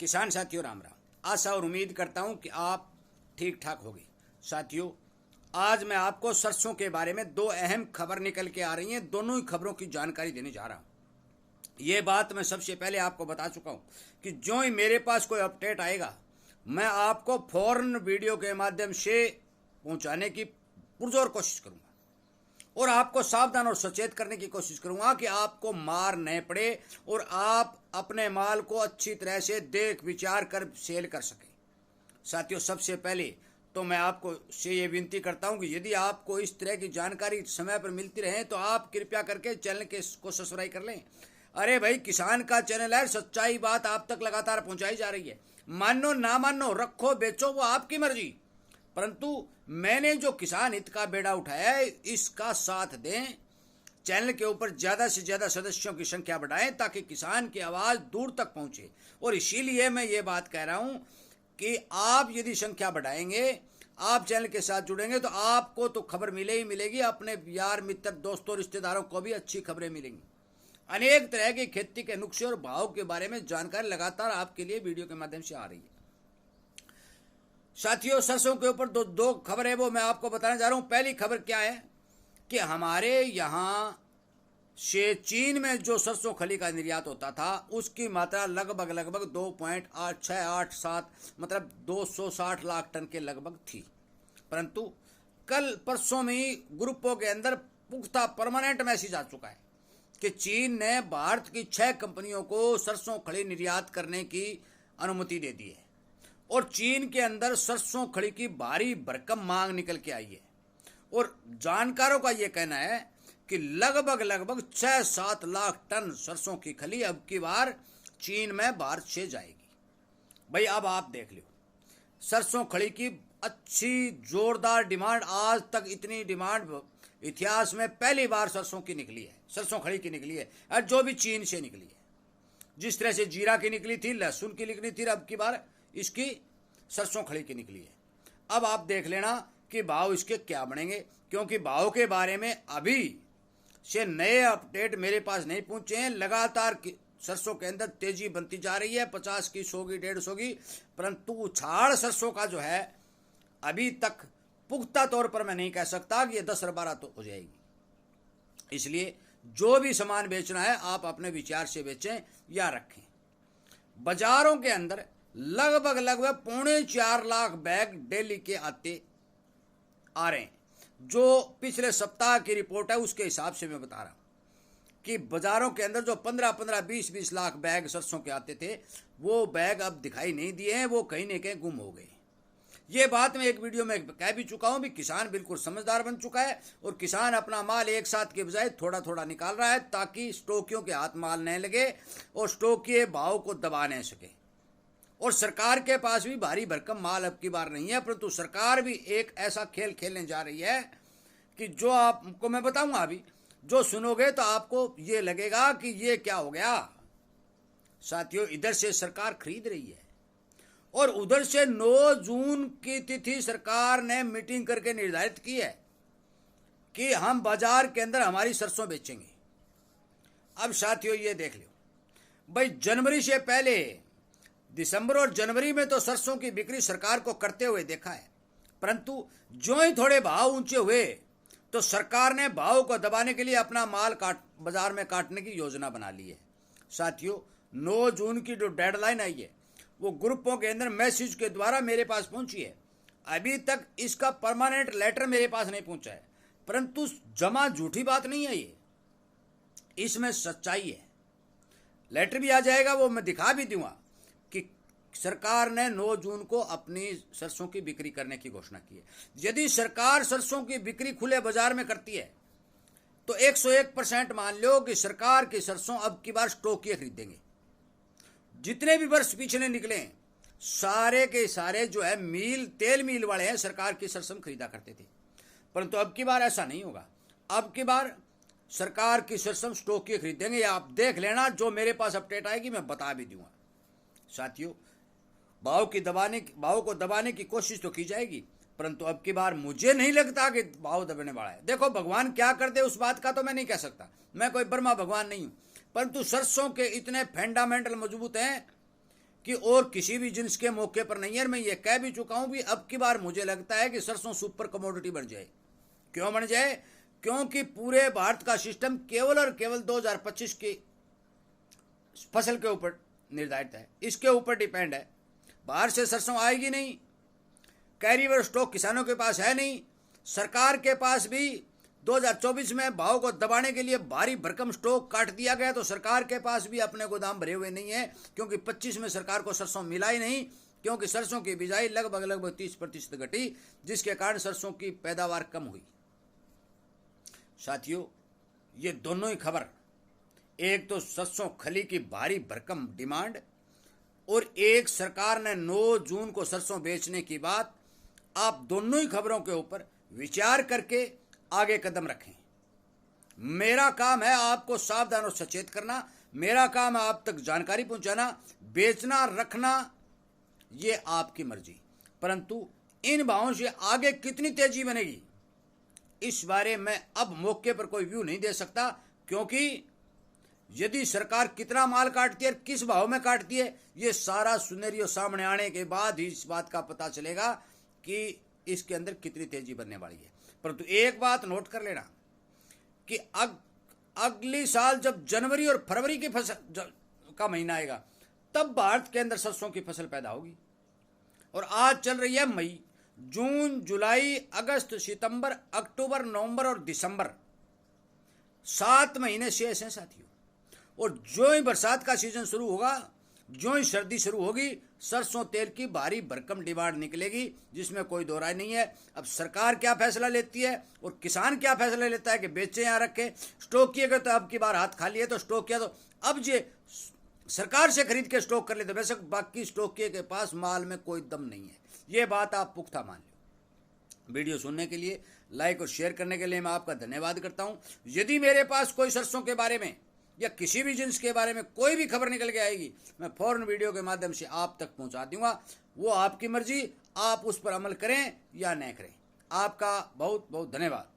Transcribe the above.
किसान साथियों राम राम। आशा और उम्मीद करता हूं कि आप ठीक ठाक होंगे। साथियों, आज मैं आपको सरसों के बारे में दो अहम खबर निकल के आ रही हैं। दोनों ही खबरों की जानकारी देने जा रहा हूं। ये बात मैं सबसे पहले आपको बता चुका हूं कि जो ही मेरे पास कोई अपडेट आएगा मैं आपको फौरन वीडियो के माध्यम से पहुंचाने की पुरजोर कोशिश करूंगा और आपको सावधान और सचेत करने की कोशिश करूंगा कि आपको मार न पड़े और आप अपने माल को अच्छी तरह से देख विचार कर सेल कर सकें। साथियों, सबसे पहले तो मैं आपको से ये विनती करता हूं कि यदि आपको इस तरह की जानकारी समय पर मिलती रहे तो आप कृपया करके चैनल को सब्सक्राइब कर लें। अरे भाई, किसान का चैनल है, सच्चाई बात आप तक लगातार पहुंचाई जा रही है। मानो ना मानो, रखो बेचो, वो आपकी मर्जी, परंतु मैंने जो किसान हित का बेड़ा उठाया है इसका साथ दें। चैनल के ऊपर ज़्यादा से ज़्यादा सदस्यों की संख्या बढ़ाएं ताकि किसान की आवाज़ दूर तक पहुंचे। और इसीलिए मैं ये बात कह रहा हूं कि आप यदि संख्या बढ़ाएंगे, आप चैनल के साथ जुड़ेंगे तो आपको तो खबर मिले ही मिलेगी, अपने यार मित्र दोस्तों रिश्तेदारों को भी अच्छी खबरें मिलेंगी। अनेक तरह की खेती के नुस्खे और भाव के बारे में जानकारी लगातार आपके लिए वीडियो के माध्यम से आ रही है। साथियों, सरसों के ऊपर दो खबर है, वो मैं आपको बताने जा रहा हूं। पहली खबर क्या है कि हमारे यहां से चीन में जो सरसों खली का निर्यात होता था उसकी मात्रा लगभग 2.8687 मतलब 260 लाख टन के लगभग थी। परंतु कल परसों में ही ग्रुपों के अंदर पुख्ता परमानेंट मैसेज आ चुका है कि चीन ने भारत की 6 कंपनियों को सरसों खली निर्यात करने की अनुमति दे दी है और चीन के अंदर सरसों खली की भारी भरकम मांग निकल के आई है। और जानकारों का यह कहना है कि लगभग 6-7 लाख टन सरसों की खली अब की बार चीन में भारत से जाएगी। भाई, अब आप देख लो, सरसों खली की अच्छी जोरदार डिमांड, आज तक इतनी डिमांड इतिहास में पहली बार सरसों की निकली है, सरसों खली की निकली है, और जो भी चीन से निकली है। जिस तरह से जीरा की निकली थी, लहसुन की निकली थी, अब की बार इसकी सरसों खली की निकली है। अब आप देख लेना कि भाव इसके क्या बनेंगे, क्योंकि भाव के बारे में अभी से नए अपडेट मेरे पास नहीं पहुंचे हैं। लगातार सरसों के अंदर तेजी बनती जा रही है, 50 की 100 की 150 की, परंतु उछाड़ सरसों का जो है अभी तक पुख्ता तौर पर मैं नहीं कह सकता कि ये 10 और 12 तो हो जाएगी। इसलिए जो भी सामान बेचना है आप अपने विचार से बेचें या रखें। बाजारों के अंदर लगभग 4.25 लाख बैग डेली के आते आ रहे हैं। जो पिछले सप्ताह की रिपोर्ट है उसके हिसाब से मैं बता रहा हूं कि बाजारों के अंदर जो 15-15, 20-20 लाख बैग सरसों के आते थे वो बैग अब दिखाई नहीं दिए हैं, वो कहीं न कहीं गुम हो गए। ये बात मैं एक वीडियो में कह भी चुका हूं भी, किसान बिल्कुल समझदार बन चुका है और किसान अपना माल एक साथ के बजाय थोड़ा थोड़ा निकाल रहा है ताकि स्टोकियों के हाथ माल नहीं लगे और स्टोकिये भाव को दबा नहीं सके। और सरकार के पास भी भारी भरकम माल अब की बार नहीं है, परंतु सरकार भी एक ऐसा खेल खेलने जा रही है कि जो आपको मैं बताऊंगा, अभी जो सुनोगे तो आपको ये लगेगा कि ये क्या हो गया। साथियों, इधर से सरकार खरीद रही है और उधर से 9 जून की तिथि सरकार ने मीटिंग करके निर्धारित की है कि हम बाजार के अंदर हमारी सरसों बेचेंगे। अब साथियों ये देख लो भाई, जनवरी से पहले दिसंबर और जनवरी में तो सरसों की बिक्री सरकार को करते हुए देखा है, परंतु जो ही थोड़े भाव ऊंचे हुए तो सरकार ने भाव को दबाने के लिए अपना माल बाजार में काटने की योजना बना ली है। साथियों, 9 जून की जो डेडलाइन आई है वो ग्रुपों के अंदर मैसेज के द्वारा मेरे पास पहुंची है। अभी तक इसका परमानेंट लेटर मेरे पास नहीं पहुंचा है, परंतु जमा झूठी बात नहीं है, ये इसमें सच्चाई है। लेटर भी आ जाएगा, वो मैं दिखा भी दूंगा कि सरकार ने 9 जून को अपनी सरसों की बिक्री करने की घोषणा की है। यदि सरकार सरसों की बिक्री खुले बाजार में करती है तो 101% मान लो कि सरकार की सरसों अब की बार स्टोकिये खरीदेंगे। जितने भी वर्ष पिछले निकले सारे के सारे जो है मील, तेल मील वाले हैं, सरकार की सरसों खरीदा करते थे, परंतु अब की बार ऐसा नहीं होगा। अब की बार सरकार की सरसों स्टोकिये खरीदेंगे। आप देख लेना, जो मेरे पास अपडेट आएगी मैं बता भी दूंगा। साथियों, भाव को दबाने की कोशिश तो की जाएगी, परंतु अब की बार मुझे नहीं लगता कि भाव दबने वाला है। देखो, भगवान क्या कर दे उस बात का तो मैं नहीं कह सकता, मैं कोई ब्रह्मा भगवान नहीं हूं, परंतु सरसों के इतने फंडामेंटल मजबूत हैं कि और किसी भी जिन्स के मौके पर नहीं है। मैं ये कह भी चुका हूं भी अब की बार मुझे लगता है कि सरसों सुपर कमोडिटी बन जाए। क्यों बन जाए? क्योंकि पूरे भारत का सिस्टम केवल और केवल 2025 की फसल के ऊपर निर्धारित है, इसके ऊपर डिपेंड है। बाहर से सरसों आएगी नहीं, कैरीवर स्टॉक किसानों के पास है नहीं, सरकार के पास भी 2024 में भाव को दबाने के लिए भारी भरकम स्टॉक काट दिया गया, तो सरकार के पास भी अपने गोदाम भरे हुए नहीं है, क्योंकि 25 में सरकार को सरसों मिला ही नहीं, क्योंकि सरसों की बिजाई लगभग 30% घटी, जिसके कारण सरसों की पैदावार कम हुई। साथियों, ये दोनों ही खबर, एक तो सरसों खली की भारी भरकम डिमांड और एक सरकार ने 9 जून को सरसों बेचने की बात, आप दोनों ही खबरों के ऊपर विचार करके आगे कदम रखें। मेरा काम है आपको सावधान और सचेत करना, मेरा काम है आप तक जानकारी पहुंचाना, बेचना रखना ये आपकी मर्जी, परंतु इन भावों से आगे कितनी तेजी बनेगी इस बारे में अब मौके पर कोई व्यू नहीं दे सकता, क्योंकि यदि सरकार कितना माल काटती है, किस भाव में काटती है, ये सारा सुनेरियो सामने आने के बाद ही इस बात का पता चलेगा कि इसके अंदर कितनी तेजी बनने वाली है। परंतु एक बात नोट कर लेना कि अगली साल जब जनवरी और फरवरी की फसल का महीना आएगा, तब भारत के अंदर सरसों की फसल पैदा होगी। और आज चल रही है मई, जून, जुलाई, अगस्त, सितंबर, अक्टूबर, नवंबर और दिसंबर, 7 महीने शेष हैं साथियों। और जो ही बरसात का सीजन शुरू होगा, जो ही सर्दी शुरू होगी, सरसों तेल की भारी भरकम डिमांड निकलेगी, जिसमें कोई दो राय नहीं है। अब सरकार क्या फैसला लेती है और किसान क्या फैसला लेता है कि बेचे या रखे, स्टॉक किए गए तो अब की बार हाथ खाली है, तो स्टॉक किया तो अब जे सरकार से खरीद के स्टॉक कर लेते, वैसे बाकी स्टॉक किए के पास माल में कोई दम नहीं है। ये बात आप पुख्ता मान लो। वीडियो सुनने के लिए, लाइक और शेयर करने के लिए मैं आपका धन्यवाद करता हूं। यदि मेरे पास कोई सरसों के बारे में या किसी भी जिन्स के बारे में कोई भी खबर निकल के आएगी, मैं फौरन वीडियो के माध्यम से आप तक पहुंचा दूंगा। वो आपकी मर्जी, आप उस पर अमल करें या न करें। आपका बहुत बहुत धन्यवाद।